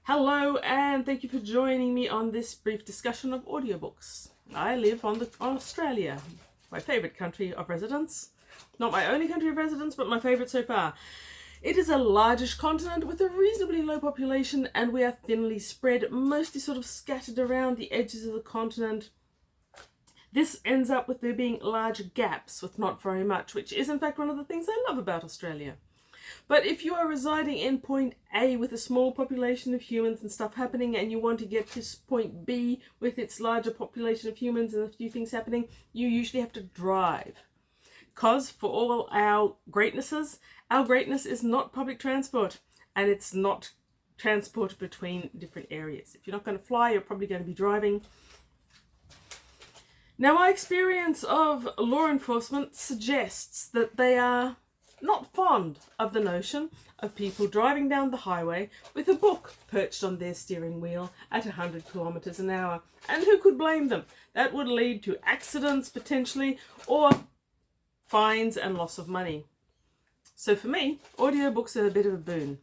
Hello and thank you for joining me on this brief discussion of audiobooks. I live on Australia, my favourite country of residence. Not my only country of residence, but my favourite so far. It is a largish continent with a reasonably low population, and we are thinly spread, mostly sort of scattered around the edges of the continent. This ends up with there being large gaps with not very much, which is in fact one of the things I love about Australia. But if you are residing in point A with a small population of humans and stuff happening, and you want to get to point B with its larger population of humans and a few things happening, you usually have to drive. Because for all our greatness is not public transport, and it's not transport between different areas. If you're not going to fly, you're probably going to be driving. Now, my experience of law enforcement suggests that they are not fond of the notion of people driving down the highway with a book perched on their steering wheel at 100 kilometers an hour. And who could blame them? That would lead to accidents potentially, or fines and loss of money. So for me, audiobooks are a bit of a boon.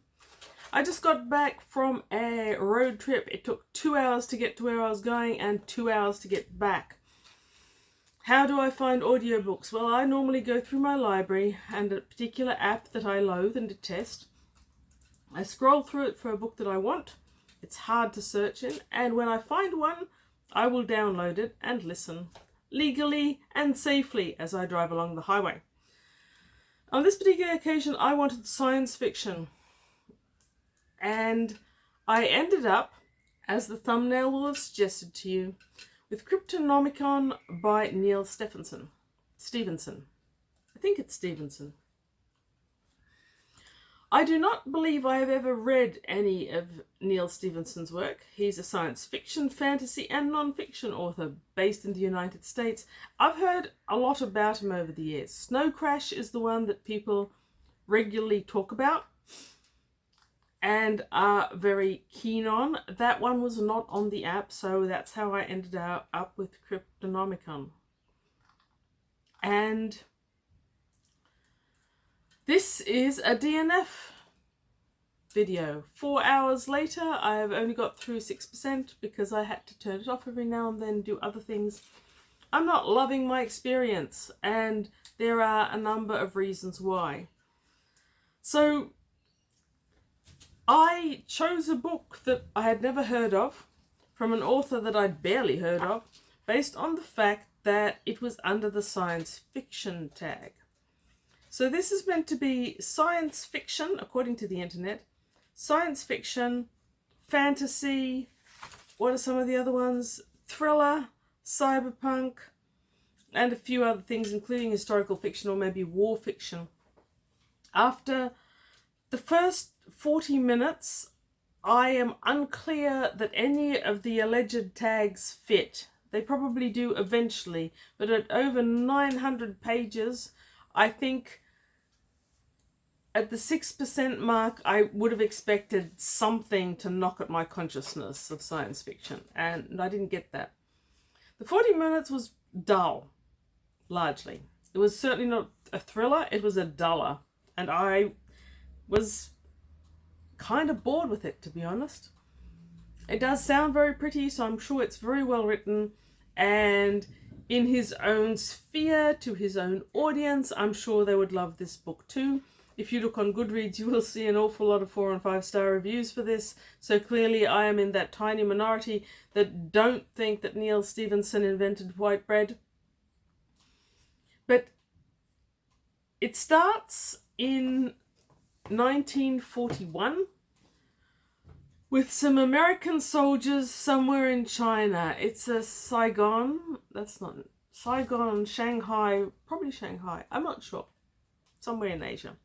I just got back from a road trip. It took 2 hours to get to where I was going and 2 hours to get back. How do I find audiobooks? Well, I normally go through my library and a particular app that I loathe and detest. I scroll through it for a book that I want. It's hard to search in, and when I find one, I will download it and listen legally and safely as I drive along the highway. On this particular occasion, I wanted science fiction, and I ended up, as the thumbnail will have suggested to you, with Cryptomonicon by Neal Stephenson. I think it's Stephenson. I do not believe I have ever read any of Neal Stephenson's work. He's a science fiction, fantasy and non-fiction author based in the United States. I've heard a lot about him over the years. Snow Crash is the one that people regularly talk about and are very keen on. That one was not on the app, so that's how I ended up with Cryptomonicon. And this is a DNF video. 4 hours later, I have only got through 6% because I had to turn it off every now and then, do other things. I'm not loving my experience, and there are a number of reasons why. So I chose a book that I had never heard of, from an author that I'd barely heard of, based on the fact that it was under the science fiction tag. So this is meant to be science fiction, according to the internet, science fiction, fantasy, what are some of the other ones? Thriller, cyberpunk, and a few other things, including historical fiction or maybe war fiction. After the first 40 minutes, I am unclear that any of the alleged tags fit. They probably do eventually, but at over 900 pages, I think at the 6% mark, I would have expected something to knock at my consciousness of science fiction, and I didn't get that. The 40 minutes was dull, largely. It was certainly not a thriller, it was a duller, and I was kind of bored with it, to be honest. It does sound very pretty, so I'm sure it's very well written, and in his own sphere, to his own audience, I'm sure they would love this book too. If you look on Goodreads, you will see an awful lot of 4 and 5 star reviews for this, so clearly I am in that tiny minority that don't think that Neal Stephenson invented white bread. But it starts in 1941 with some American soldiers somewhere in China. It's a Saigon, Shanghai, probably Shanghai, I'm not sure, somewhere in Asia.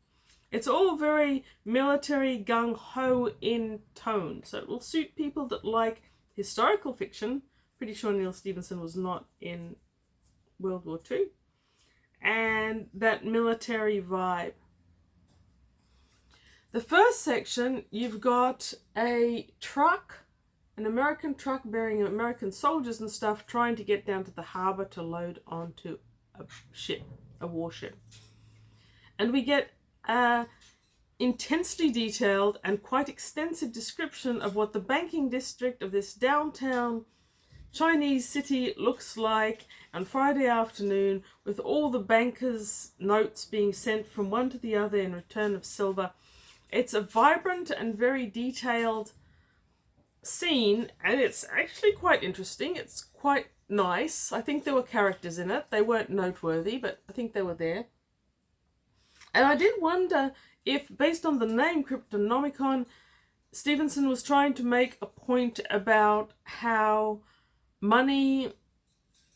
It's all very military gung-ho in tone, so it will suit people that like historical fiction. Pretty sure Neal Stephenson was not in World War II. And that military vibe. The first section, you've got a truck, an American truck bearing American soldiers and stuff, trying to get down to the harbour to load onto a ship, a warship. And we get a intensely detailed and quite extensive description of what the banking district of this downtown Chinese city looks like on Friday afternoon, with all the bankers' notes being sent from one to the other in return of silver. It's a vibrant and very detailed scene, and it's actually quite interesting. It's quite nice. I think there were characters in it. They weren't noteworthy, but I think they were there. And I did wonder if, based on the name Cryptonomicon, Stephenson was trying to make a point about how money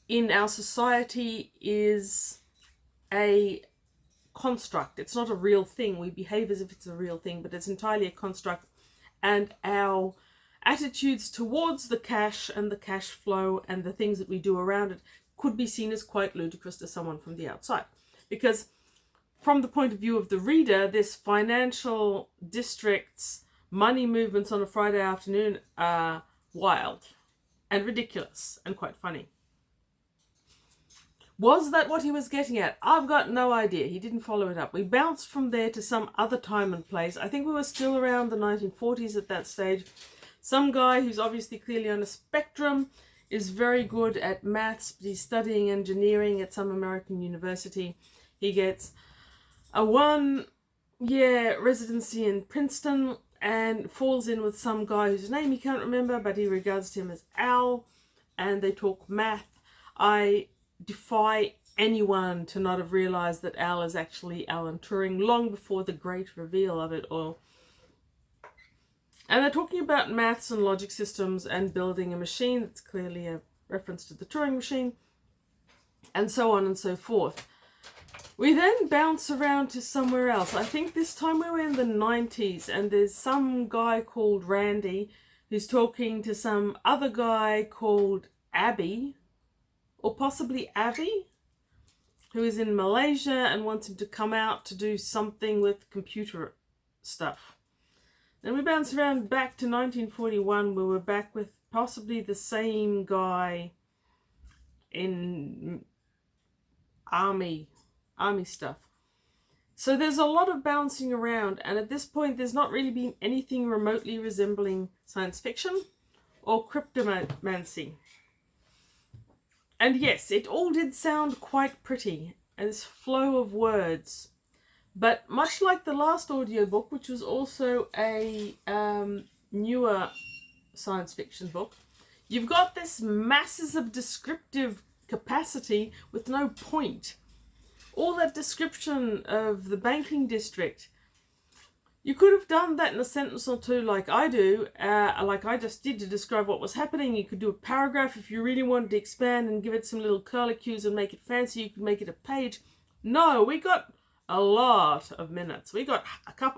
in our society is a construct. It's not a real thing. We behave as if it's a real thing, but it's entirely a construct. And our attitudes towards the cash and the cash flow and the things that we do around it could be seen as quite ludicrous to someone from the outside. Because from the point of view of the reader, this financial district's money movements on a Friday afternoon are wild and ridiculous and quite funny. Was that what he was getting at? I've got no idea. He didn't follow it up. We bounced from there to some other time and place. I think we were still around the 1940s at that stage. Some guy who's obviously clearly on a spectrum is very good at maths, but he's studying engineering at some American university. He gets a 1-year residency in Princeton and falls in with some guy whose name he can't remember, but he regards him as Al, and they talk math. I defy anyone to not have realized that Al is actually Alan Turing long before the great reveal of it all. And they're talking about maths and logic systems and building a machine that's clearly a reference to the Turing machine, and so on and so forth. We then bounce around to somewhere else. I think this time we were in the 90s, and there's some guy called Randy who's talking to some other guy called Abby, or possibly Avi, who is in Malaysia and wants him to come out to do something with computer stuff. Then we bounce around back to 1941, where we're back with possibly the same guy in army stuff. So there's a lot of bouncing around, and at this point there's not really been anything remotely resembling science fiction or cryptomancy. And yes, it all did sound quite pretty, and this flow of words. But much like the last audiobook, which was also a newer science fiction book, you've got this masses of descriptive capacity with no point. All that description of the banking district, you could have done that in a sentence or two like I do, like I just did to describe what was happening. You could do a paragraph if you really wanted to expand and give it some little curlicues and make it fancy. You could make it a page. No, we got a lot of minutes. We got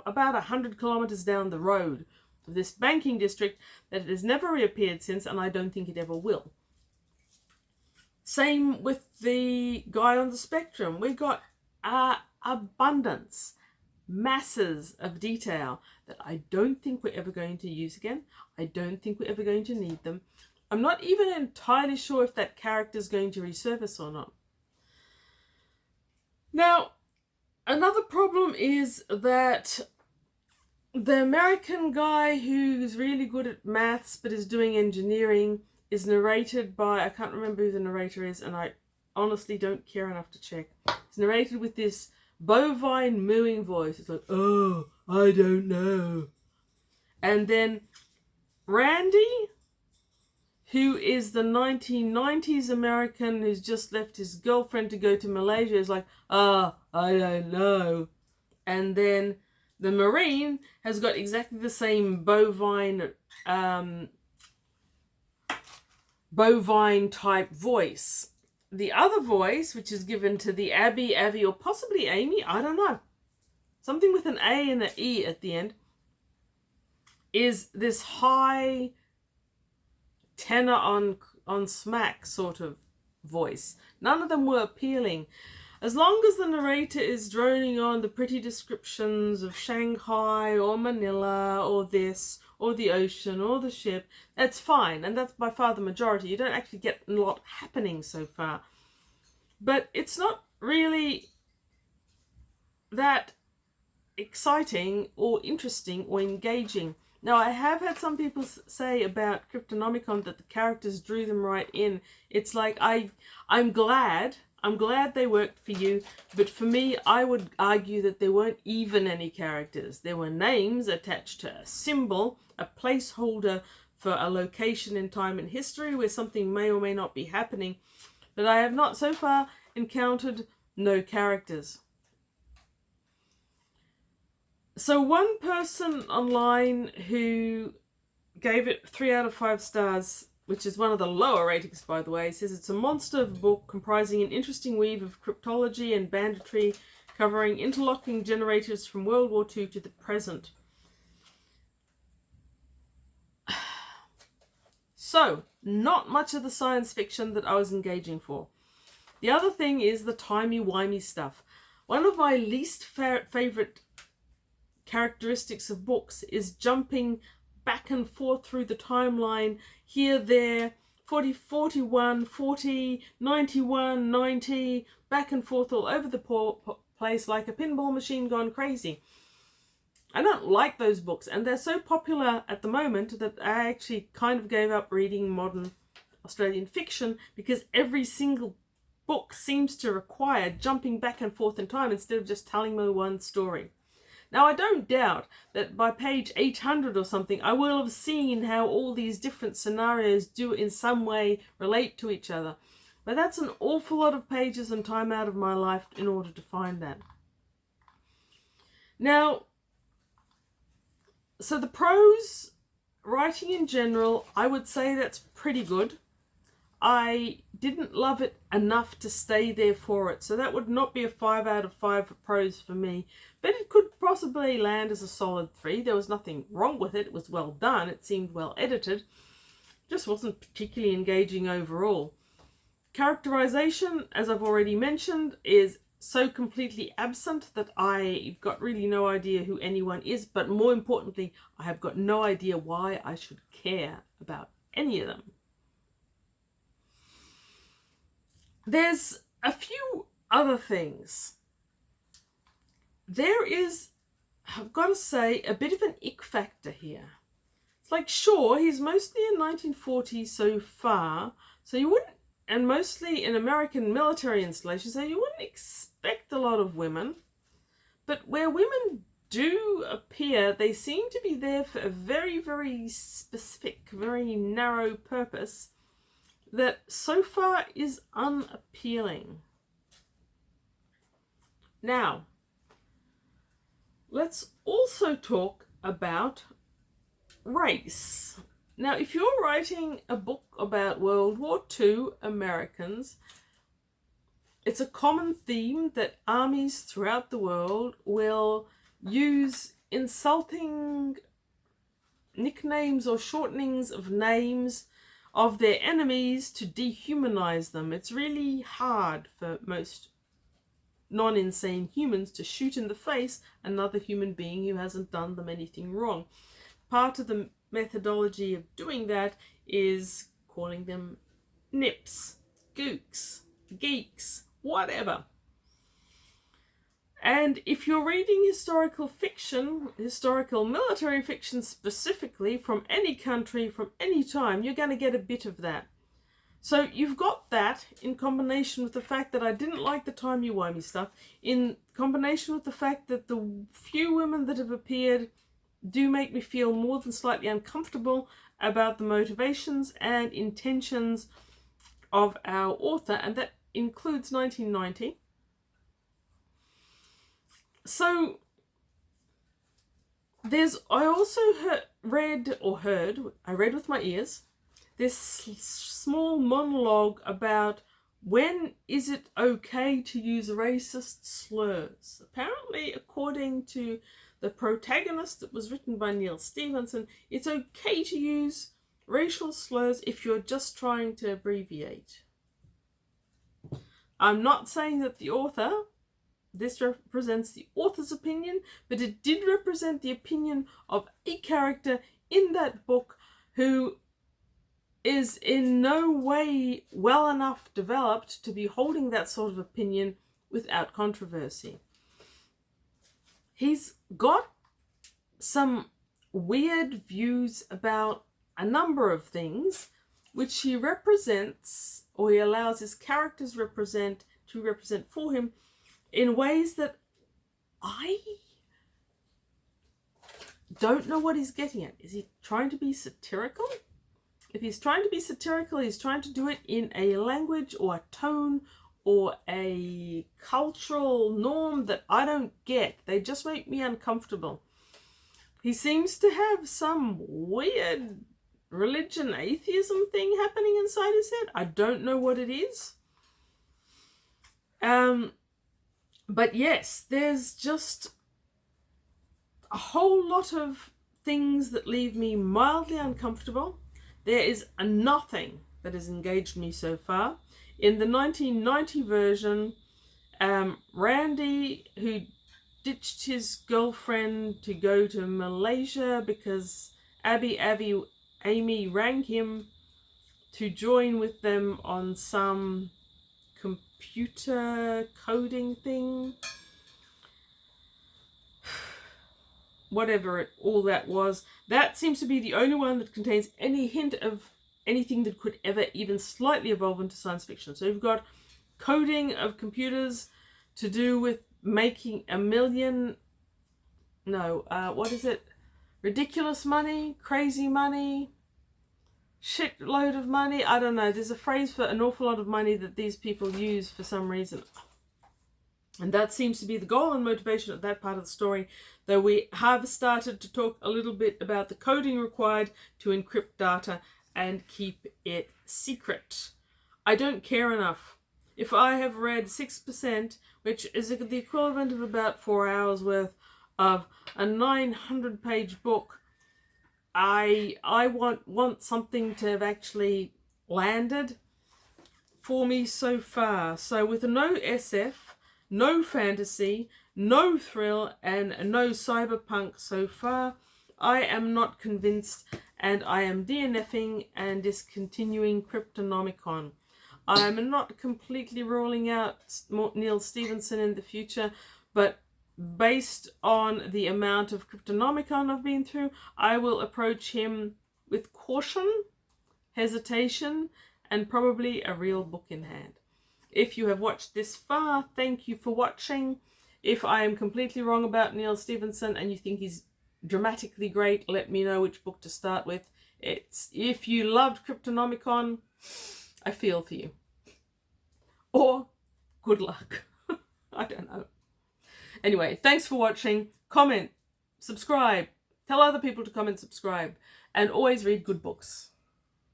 about 100 kilometers down the road of this banking district that has never reappeared since, and I don't think it ever will. Same with the guy on the spectrum. We got abundance, masses of detail that I don't think we're ever going to use again. I don't think we're ever going to need them. I'm not even entirely sure if that character is going to resurface or not. Now, another problem is that the American guy who's really good at maths but is doing engineering is narrated by, I can't remember who the narrator is, and I honestly don't care enough to check. It's narrated with this bovine mooing voice. It's like, oh, I don't know. And then Randy, who is the 1990s American who's just left his girlfriend to go to Malaysia, is like, I don't know. And then the Marine has got exactly the same bovine type voice. The other voice, which is given to the Abby, or possibly Amy, I don't know, something with an A and an E at the end, is this high tenor on smack sort of voice. None of them were appealing. As long as the narrator is droning on the pretty descriptions of Shanghai or Manila or this or the ocean or the ship, that's fine, and that's by far the majority. You don't actually get a lot happening so far. But it's not really that exciting or interesting or engaging. Now, I have had some people say about Cryptonomicon that the characters drew them right in. It's like, I'm glad they worked for you, but for me, I would argue that there weren't even any characters. There were names attached to a symbol, a placeholder for a location in time and history where something may or may not be happening, but I have not so far encountered no characters. So one person online who gave it 3 out of 5 stars, which is one of the lower ratings, by the way, says it's a monster book comprising an interesting weave of cryptology and banditry, covering interlocking generators from World War II to the present. So, not much of the science fiction that I was engaging for. The other thing is the timey-wimey stuff. One of my least favorite characteristics of books is jumping back and forth through the timeline, here, there, 40, 41, 40, 91, 90, back and forth all over the place like a pinball machine gone crazy. I don't like those books, and they're so popular at the moment that I actually kind of gave up reading modern Australian fiction because every single book seems to require jumping back and forth in time instead of just telling me one story. Now, I don't doubt that by page 800 or something, I will have seen how all these different scenarios do in some way relate to each other. But that's an awful lot of pages and time out of my life in order to find that. Now, so the prose writing in general, I would say that's pretty good. I didn't love it enough to stay there for it, so that would not be a 5 out of 5 for prose for me, but it could possibly land as a solid 3. There was nothing wrong with it. It was well done. It seemed well edited. Just wasn't particularly engaging overall. Characterization, as I've already mentioned, is so completely absent that I've got really no idea who anyone is, but more importantly, I have got no idea why I should care about any of them. There's a few other things. There is, I've got to say, a bit of an ick factor here. It's like, sure, he's mostly in 1940 so far, so you wouldn't, and mostly in American military installations, so you wouldn't expect a lot of women. But where women do appear, they seem to be there for a very, very specific, very narrow purpose that so far is unappealing. Now, let's also talk about race. Now, if you're writing a book about World War II Americans, it's a common theme that armies throughout the world will use insulting nicknames or shortenings of names of their enemies to dehumanize them. It's really hard for most non-insane humans to shoot in the face another human being who hasn't done them anything wrong. Part of the methodology of doing that is calling them nips, gooks, geeks, whatever. And if you're reading historical fiction, historical military fiction specifically, from any country, from any time, you're going to get a bit of that. So you've got that in combination with the fact that I didn't like the timey-wimey stuff, in combination with the fact that the few women that have appeared do make me feel more than slightly uncomfortable about the motivations and intentions of our author, and that includes 1990. So I also read with my ears, this small monologue about when is it okay to use racist slurs. Apparently, according to the protagonist that was written by Neal Stephenson, it's okay to use racial slurs if you're just trying to abbreviate. I'm not saying that this represents the author's opinion, but it did represent the opinion of a character in that book who is in no way well enough developed to be holding that sort of opinion without controversy. he's got some weird views about a number of things, which he represents, or he allows his characters to represent for him in ways that I don't know what he's getting at. Is he trying to be satirical? If he's trying to be satirical, he's trying to do it in a language or a tone or a cultural norm that I don't get. They just make me uncomfortable. He seems to have some weird religion, atheism thing happening inside his head. I don't know what it is. But yes, there's just a whole lot of things that leave me mildly uncomfortable. There is nothing that has engaged me so far. In the 1990 version, Randy, who ditched his girlfriend to go to Malaysia because Amy rang him to join with them on some computer coding thing. Whatever all that was. That seems to be the only one that contains any hint of anything that could ever even slightly evolve into science fiction. So you've got coding of computers to do with making ridiculous money, crazy money, shitload of money. I don't know. There's a phrase for an awful lot of money that these people use for some reason. And that seems to be the goal and motivation of that part of the story, though we have started to talk a little bit about the coding required to encrypt data and keep it secret. I don't care enough. If I have read 6%, which is the equivalent of about 4 hours worth of a 900-page book, I want something to have actually landed for me so far. So with no SF, no fantasy, no thrill, and no cyberpunk so far, I am not convinced, and I am DNFing and discontinuing Cryptomonicon. I am not completely ruling out Neal Stephenson in the future, but based on the amount of Cryptomonicon I've been through, I will approach him with caution, hesitation, and probably a real book in hand. If you have watched this far, thank you for watching. If I am completely wrong about Neal Stephenson and you think he's dramatically great, let me know which book to start with. If you loved Cryptomonicon, I feel for you. Or good luck. I don't know. Anyway, thanks for watching. Comment, subscribe, tell other people to comment, subscribe, and always read good books.